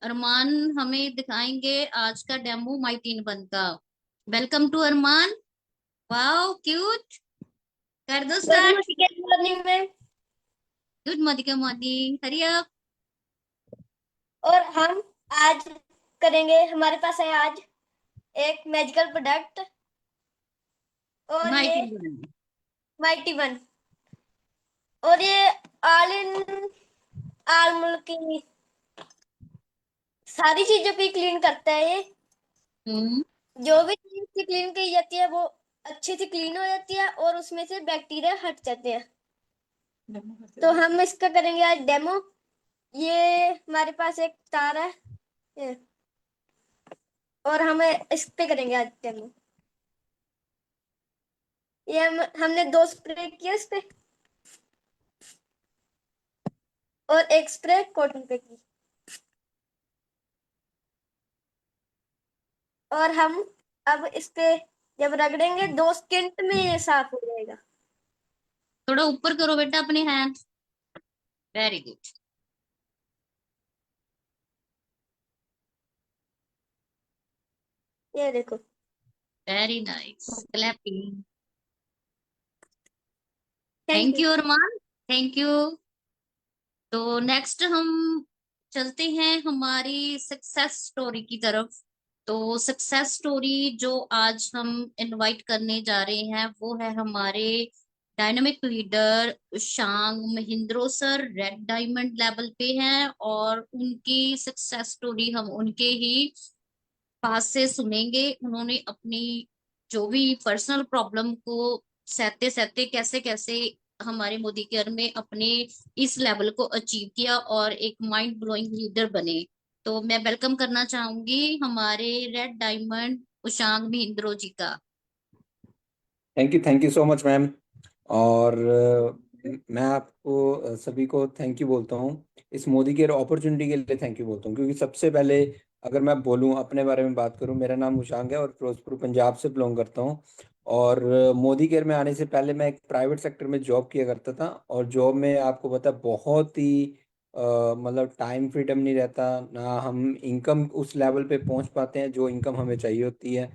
अरमान हमें दिखाएंगे आज का डेमो माई 3 बन का। Welcome to Armaan. Wow cute. कर दो गुड स्टार्ट। मॉर्निंग में। Good morning morning, hurry up. और हम आज करेंगे, हमारे पास है आज एक मैजिकल प्रोडक्ट, और माई ये 3 बन। Mighty one. और ये ऑल इन ऑल मुल्क की सारी चीजों की क्लीन करता है। ये हम्म। जो भी चीज की क्लीन की जाती है वो अच्छी से क्लीन हो जाती है, और उसमें से बैक्टीरिया हट जाते हैं। तो हम इसका करेंगे आज डेमो। ये हमारे पास एक तार है, ये, और हम इस पे करेंगे आज डेमो। ये हमने 2 स्प्रे किया इस पे, और एक स्प्रे कॉटन पे की। और हम अब इस पे जब रगड़ेंगे 2 सेकंड में ये साफ हो जाएगा। थोड़ा ऊपर करो बेटा अपने हैंड। Very good. ये देखो। Very nice, clapping. Thank thank you. You Armaan, thank you. तो नेक्स्ट हम चलते हैं हमारी सक्सेस स्टोरी की तरफ। तो सक्सेस स्टोरी जो आज हम इनवाइट करने जा रहे हैं वो है हमारे dynamic leader शांग महिंद्रो sir, red diamond level पे हैं। और उनकी सक्सेस स्टोरी हम उनके ही पास से सुनेंगे। उन्होंने अपनी जो भी पर्सनल प्रॉब्लम को सहते सहते कैसे कैसे हमारे मोदी केयर में अपने इस लेवल को अचीव किया और एक माइंड ब्लोइंग लीडर बने। तो मैं वेलकम करना चाहूंगी हमारे रेड डायमंड उशांग महेंद्रो जी का। Thank you so much ma'am. और मैं आपको सभी को थैंक यू बोलता हूँ, इस मोदी केयर अपॉर्चुनिटी के लिए थैंक यू बोलता हूँ। क्योंकि सबसे पहले अगर मैं बोलूँ अपने बारे में बात करूँ, मेरा नाम उशांग है और फिरोजपुर पंजाब से बिलोंग करता हूँ। और मोदी केयर में आने से पहले मैं एक प्राइवेट सेक्टर में जॉब किया करता था, और जॉब में आपको पता है बहुत ही मतलब टाइम फ्रीडम नहीं रहता, ना हम इनकम उस लेवल पे पहुंच पाते हैं जो इनकम हमें चाहिए होती है।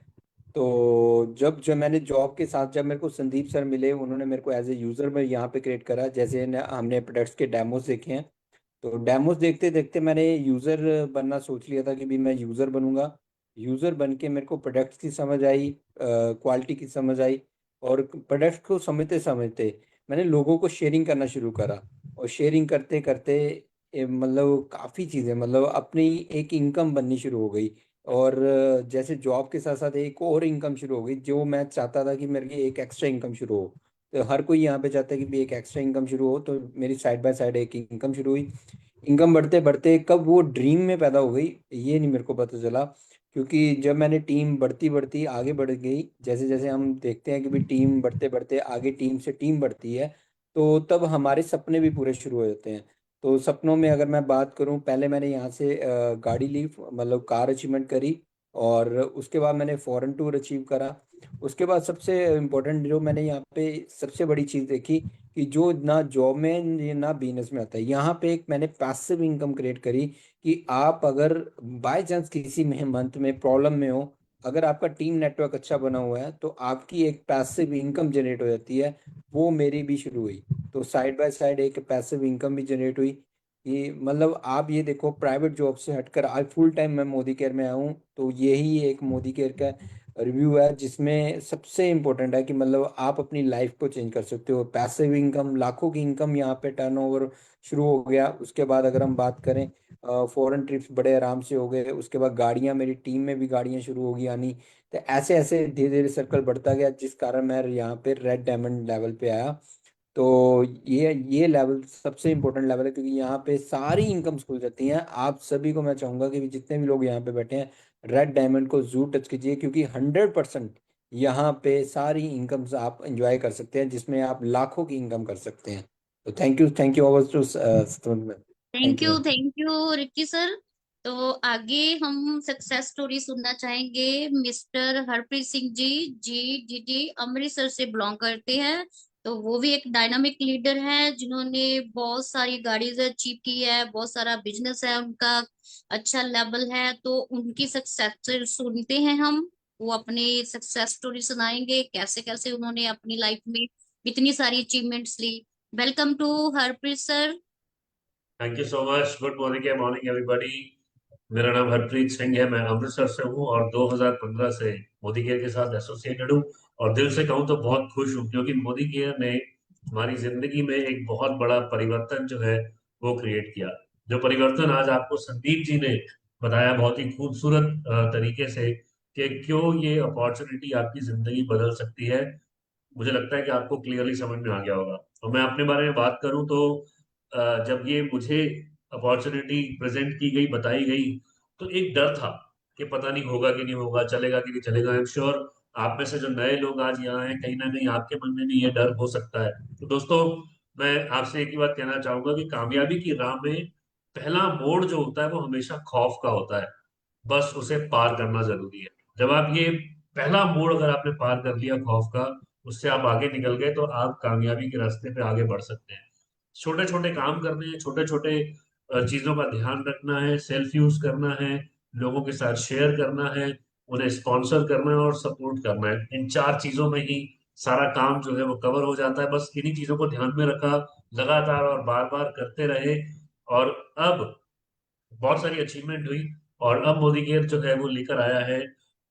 तो जब जब मैंने जॉब के साथ जब मेरे को संदीप सर मिले, उन्होंने मेरे को एज ए यूज़र में यहाँ पे क्रिएट करा। जैसे हमने प्रोडक्ट्स के डेमोस देखे हैं, तो डेमोस देखते देखते मैंने यूज़र बनना सोच लिया था कि भी मैं यूज़र बनूंगा। यूज़र बन के मेरे को प्रोडक्ट्स की समझ आई, क्वालिटी की समझ आई। और प्रोडक्ट्स को समझते समझते मैंने लोगों को शेयरिंग करना शुरू करा। और शेयरिंग करते करते मतलब काफ़ी चीज़ें, मतलब अपनी एक इनकम बननी शुरू हो गई। और जैसे जॉब के साथ साथ एक और इनकम शुरू हो गई, जो मैं चाहता था कि मेरे लिए एक एक्स्ट्रा इनकम शुरू हो। तो हर कोई यहाँ पे चाहता है कि भी एक एक्स्ट्रा इनकम शुरू हो, तो मेरी साइड बाय साइड एक इनकम शुरू हुई। इनकम बढ़ते बढ़ते कब वो ड्रीम में पैदा हो गई ये नहीं मेरे को पता चला। क्योंकि जब मैंने टीम बढ़ती बढ़ती आगे बढ़ गई, जैसे जैसे हम देखते हैं कि भी टीम बढ़ते बढ़ते आगे टीम से टीम बढ़ती है, तो तब हमारे सपने भी पूरे शुरू हो जाते हैं। तो सपनों में अगर मैं बात करूं, पहले मैंने यहाँ से गाड़ी ली, मतलब कार अचीवमेंट करी, और उसके बाद मैंने फॉरेन टूर अचीव करा। उसके बाद सबसे इम्पोर्टेंट जो मैंने यहाँ पे सबसे बड़ी चीज़ देखी कि जो ना जॉब में ये ना बिजनेस में आता है, यहाँ पे एक मैंने पैसिव इनकम क्रिएट करी कि आप अगर बाय चांस किसी में मंथ में प्रॉब्लम में हो, अगर आपका टीम नेटवर्क अच्छा बना हुआ है तो आपकी एक पैसिव इनकम जनरेट हो जाती है। वो मेरी भी शुरू हुई, तो साइड बाय साइड एक पैसिव इनकम भी जनरेट हुई। कि मतलब आप ये देखो, प्राइवेट जॉब से हटकर आज फुल टाइम मैं मोदी केयर में आया हूँ, तो यही एक मोदी केयर का रिव्यू है जिसमें सबसे इम्पोर्टेंट है कि मतलब आप अपनी लाइफ को चेंज कर सकते हो। पैसिव इनकम, लाखों की इनकम यहाँ पे टर्नओवर शुरू हो गया। उसके बाद अगर हम बात करें, फॉरेन ट्रिप्स बड़े आराम से हो गए। उसके बाद गाड़ियाँ, मेरी टीम में भी गाड़ियाँ शुरू हो गई आनी। तो ऐसे ऐसे धीरे धीरे सर्कल बढ़ता गया, जिस कारण मैं यहाँ पे रेड डायमंड लेवल पे आया। तो ये लेवल सबसे इम्पोर्टेंट लेवल है, क्योंकि यहाँ पे सारी इनकम्स खुल जाती हैं। आप सभी को मैं चाहूंगा कि जितने भी लोग यहाँ पे बैठे हैं, रेड डायमंड को जरूर टच कीजिए, क्योंकि 100% यहाँ पे सारी इनकम्स आप एंजॉय कर सकते हैं, जिसमें आप लाखों की इनकम कर सकते हैं। तो thank you over to thank you. Thank you Rikki sir. तो आगे हम सक्सेस स्टोरी सुनना चाहेंगे। मिस्टर हरप्रीत सिंह जी, जी अमृतसर से बिलोंग करते हैं। तो वो भी एक डायनामिक लीडर है, जिन्होंने बहुत सारी गाड़ीज अचीव की है, बहुत सारा बिजनेस है उनका, अच्छा लेवल है। तो उनकी सक्सेस सुनते हैं हम। वो अपनी सक्सेस स्टोरी सुनाएंगे, कैसे कैसे उन्होंने अपनी लाइफ में इतनी सारी अचीवमेंट्स ली। Welcome to Harpreet sir. Thank you so much. Good morning everybody. मेरा नाम हरप्रीत सिंह है। मैं अमृतसर से हूँ और 2015 से मोदी केयर के साथ एसोसिएटेड हूँ। और दिल से कहूँ तो बहुत खुश हूँ, क्योंकि मोदी केयर ने हमारी जिंदगी में एक बहुत बड़ा परिवर्तन जो है वो क्रिएट किया। जो परिवर्तन आज आपको संदीप जी ने बताया बहुत ही खूबसूरत तरीके से कि क्यों ये अपॉर्चुनिटी आपकी जिंदगी बदल सकती है, मुझे लगता है कि आपको क्लियरली समझ में आ गया होगा। तो मैं अपने बारे में बात करूं तो जब ये मुझे अपॉर्चुनिटी प्रेजेंट की गई, बताई गई, तो एक डर था कि पता नहीं होगा कि नहीं होगा, चलेगा कि नहीं चलेगा। आई एम श्योर आप में से जो नए लोग आज यहाँ हैं, कहीं ना कहीं आपके मन में भी ये डर हो सकता है। तो दोस्तों, मैं आपसे एक ही बात कहना चाहूंगा कि कामयाबी की राह में पहला मोड़ जो होता है वो हमेशा खौफ का होता है। बस उसे पार करना जरूरी है। जब आप ये पहला मोड़ अगर आपने पार कर लिया खौफ का, उससे आप आगे निकल गए, तो आप कामयाबी के रास्ते पे आगे बढ़ सकते हैं। छोटे छोटे काम करने हैं, छोटे छोटे चीजों का ध्यान रखना है, सेल्फ यूज करना है, लोगों के साथ शेयर करना है, उन्हें स्पॉन्सर करना है और सपोर्ट करना है। इन चार चीजों में ही सारा काम जो है वो कवर हो जाता है। बस इन्हीं चीजों को ध्यान में रखा, लगातार और बार बार करते रहे, और अब बहुत सारी अचीवमेंट हुई। और अब मोदी केयर जो है वो लेकर आया है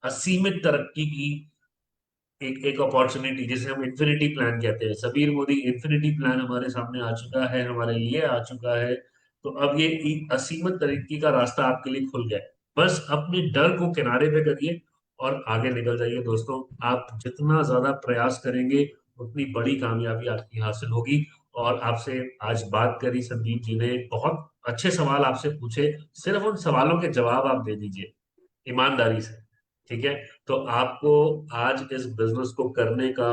असीमित तरक्की की एक एक अपॉर्चुनिटी, जिसे हम इन्फिनिटी प्लान कहते हैं। सबीर मोदी इन्फिनिटी प्लान हमारे सामने आ चुका है, हमारे लिए आ चुका है। तो अब ये एक असीमित तरक्की का रास्ता आपके लिए खुल गया है। बस अपने डर को किनारे पे करिए और आगे निकल जाइए। दोस्तों, आप जितना ज्यादा प्रयास करेंगे, उतनी बड़ी कामयाबी आपकी हासिल होगी। और आपसे आज बात करी संदीप जी ने, बहुत अच्छे सवाल आपसे पूछे, सिर्फ उन सवालों के जवाब आप दे दीजिए ईमानदारी से, ठीक है? तो आपको आज इस बिजनेस को करने का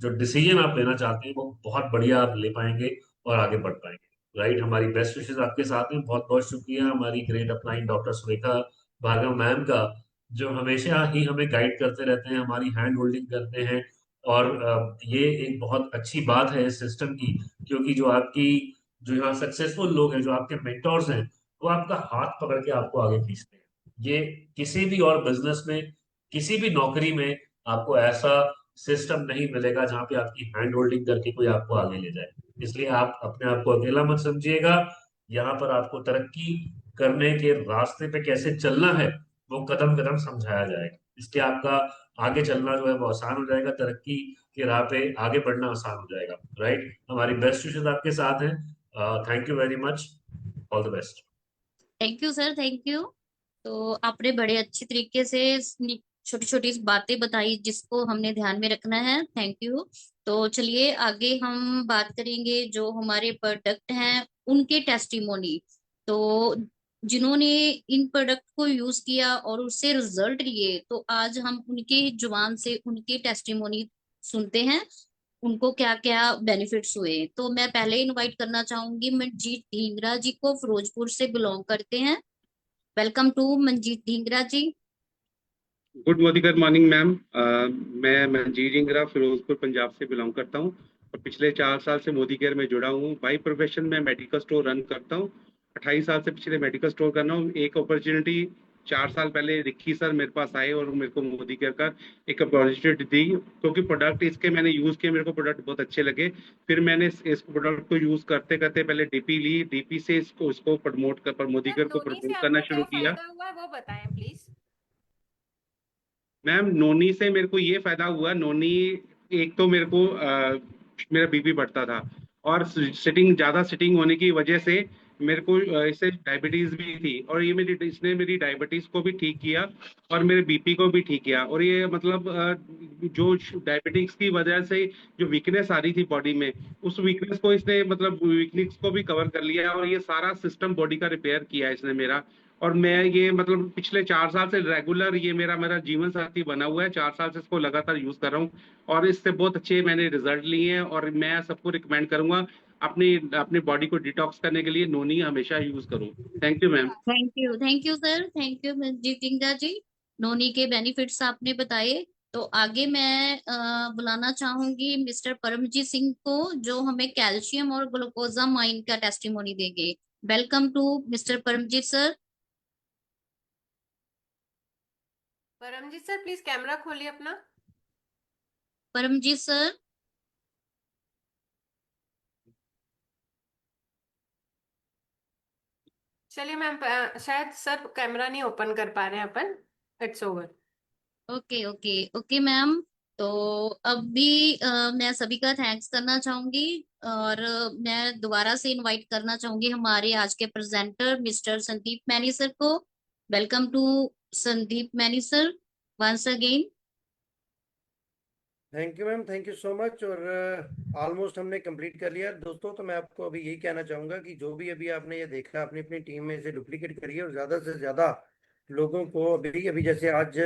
जो डिसीजन आप लेना चाहते हैं वो बहुत बढ़िया आप ले पाएंगे और आगे बढ़ पाएंगे। राइट, हमारी बेस्ट विशेष आपके साथ में। बहुत बहुत शुक्रिया हमारी great upline doctor Surekha Bhargav ma'am का, जो हमेशा ही हमें गाइड करते रहते हैं, हमारी हैंड होल्डिंग करते हैं। और ये एक बहुत अच्छी बात है इस सिस्टम की, क्योंकि जो आपकी, जो यहाँ सक्सेसफुल लोग हैं, जो आपके मेंटोर्स हैं, वो आपका हाथ पकड़ के आपको आगे खींचते हैं। ये किसी भी और बिजनेस में, किसी भी नौकरी में आपको ऐसा सिस्टम नहीं मिलेगा जहां पे आपकी हैंड होल्डिंग करके कोई आपको आगे ले जाए। इसलिए आप अपने आप को अकेला मत समझिएगा। यहाँ पर आपको तरक्की करने के रास्ते पे कैसे चलना है वो कदम कदम समझाया जाएगा। इसके आपका आगे चलना जो है वो आसान हो जाएगा, तरक्की के राह पे आगे बढ़ना आसान हो जाएगा। राइट, हमारी बेस्ट विशेष आपके साथ हैं। Thank you very much. All the best. Thank you sir, thank you. तो आपने बड़े अच्छी तरीके से छोटी छोटी बातें बताई, जिसको हमने ध्यान में रखना है। Thank you. तो चलिए आगे हम बात करेंगे जो हमारे प्रोडक्ट हैं उनके टेस्टिमोनी। तो जिन्होंने इन प्रोडक्ट को यूज किया और उससे रिजल्ट लिए, तो आज हम उनके जुबान से उनके टेस्टिमोनी सुनते हैं। उनको क्या क्या बेनिफिट्स हुए। तो मैं पहले इनवाइट करना चाहूंगी मंजीत ढींगरा जी को, फिरोजपुर से बिलोंग करते हैं। Welcome to Manjeet Dhingra ji. Good good morning ma'am. मैं मंजीत जिंगरा फिरोजपुर पंजाब से बिलोंग करता हूँ और पिछले 4 साल से मोदी केयर में जुड़ा हूँ। बाई प्रोफेशन में मेडिकल स्टोर रन करता हूँ। 28 साल से पिछले मेडिकल स्टोर कर रहा हूँ। एक अपॉर्चुनिटी 4 साल पहले रिक्की सर मेरे पास आए और मेरे को मोदी केयर का एक अपॉर्चुनिटी दी, क्योंकि प्रोडक्ट इसके मैंने यूज किए, मेरे को प्रोडक्ट बहुत अच्छे लगे। फिर मैंने इस प्रोडक्ट को यूज करते करते पहले डीपी ली, डीपी से इसको प्रमोट कर मोदी केयर मैम को नोनी से प्रमोट करना आपको शुरू क्या किया। फायदा हुआ है वो बताएं प्लीज। मैम नोनी से मेरे को ये फायदा हुआ, नोनी एक तो मेरे को मेरा बीपी बढ़ता था और ज्यादा सिटिंग होने की वजह से मेरे को इससे डायबिटीज भी थी, और ये इसने मेरी डायबिटीज को भी ठीक किया और मेरे बीपी को भी ठीक किया। और ये मतलब जो डायबिटीज की वजह से जो वीकनेस आ रही थी बॉडी में, उस वीकनेस को इसने मतलब वीकनेस को भी कवर कर लिया और ये सारा सिस्टम बॉडी का रिपेयर किया इसने मेरा। और मैं ये मतलब पिछले 4 साल से रेगुलर ये मेरा मेरा जीवन साथी बना हुआ है। 4 साल से इसको लगातार यूज कर रहा हूँ और इससे बहुत अच्छे मैंने रिजल्ट लिए हैं और मैं सबको रिकमेंड करूंगा अपनी अपनी बॉडी को डिटॉक्स करने के लिए नोनी हमेशा यूज करूं। Thank you ma'am. Thank you sir, thank you Manjeet Dhingra ji. Noni के बेनिफिट्स आपने बताए। तो आगे मैं बुलाना चाहूंगी मिस्टर परमजीत सिंह को, जो हमें कैल्शियम और ग्लूकोजामाइन का टेस्टिमोनी देंगे। Welcome to mister Paramjeet sir. Paramjeet sir please camera खोलिए अपना। परमजीत सर। चलिए मैम, शायद सर कैमरा नहीं ओपन कर पा रहे हैं अपन। It's over. Okay okay okay ma'am. तो अभी मैं सभी का थैंक्स करना चाहूंगी और मैं दोबारा से इनवाइट करना चाहूंगी हमारे आज के presenter mister Sandeep Maini sir को। Welcome to Sandeep Maini sir once again. Thank you ma'am, thank you so much. और ऑलमोस्ट हमने कंप्लीट कर लिया दोस्तों। तो मैं आपको अभी यही कहना चाहूंगा कि जो भी अभी आपने ये देखा अपनी अपनी टीम में इसे डुप्लीकेट करिए और ज़्यादा से ज़्यादा लोगों को अभी अभी जैसे आज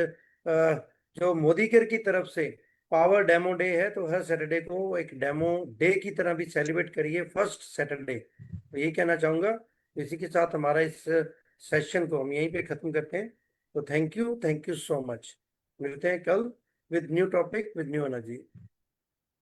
जो मोदी केयर की तरफ से पावर डेमो डे है, तो हर सैटरडे को एक डेमो डे की तरह भी सेलिब्रेट करिए, फर्स्ट सैटरडे। तो यही कहना चाहूंगा। इसी के साथ हमारा इस सेशन को हम यहीं पे ख़त्म करते हैं। तो थैंक यू सो मच। मिलते हैं कल with new topic with new energy.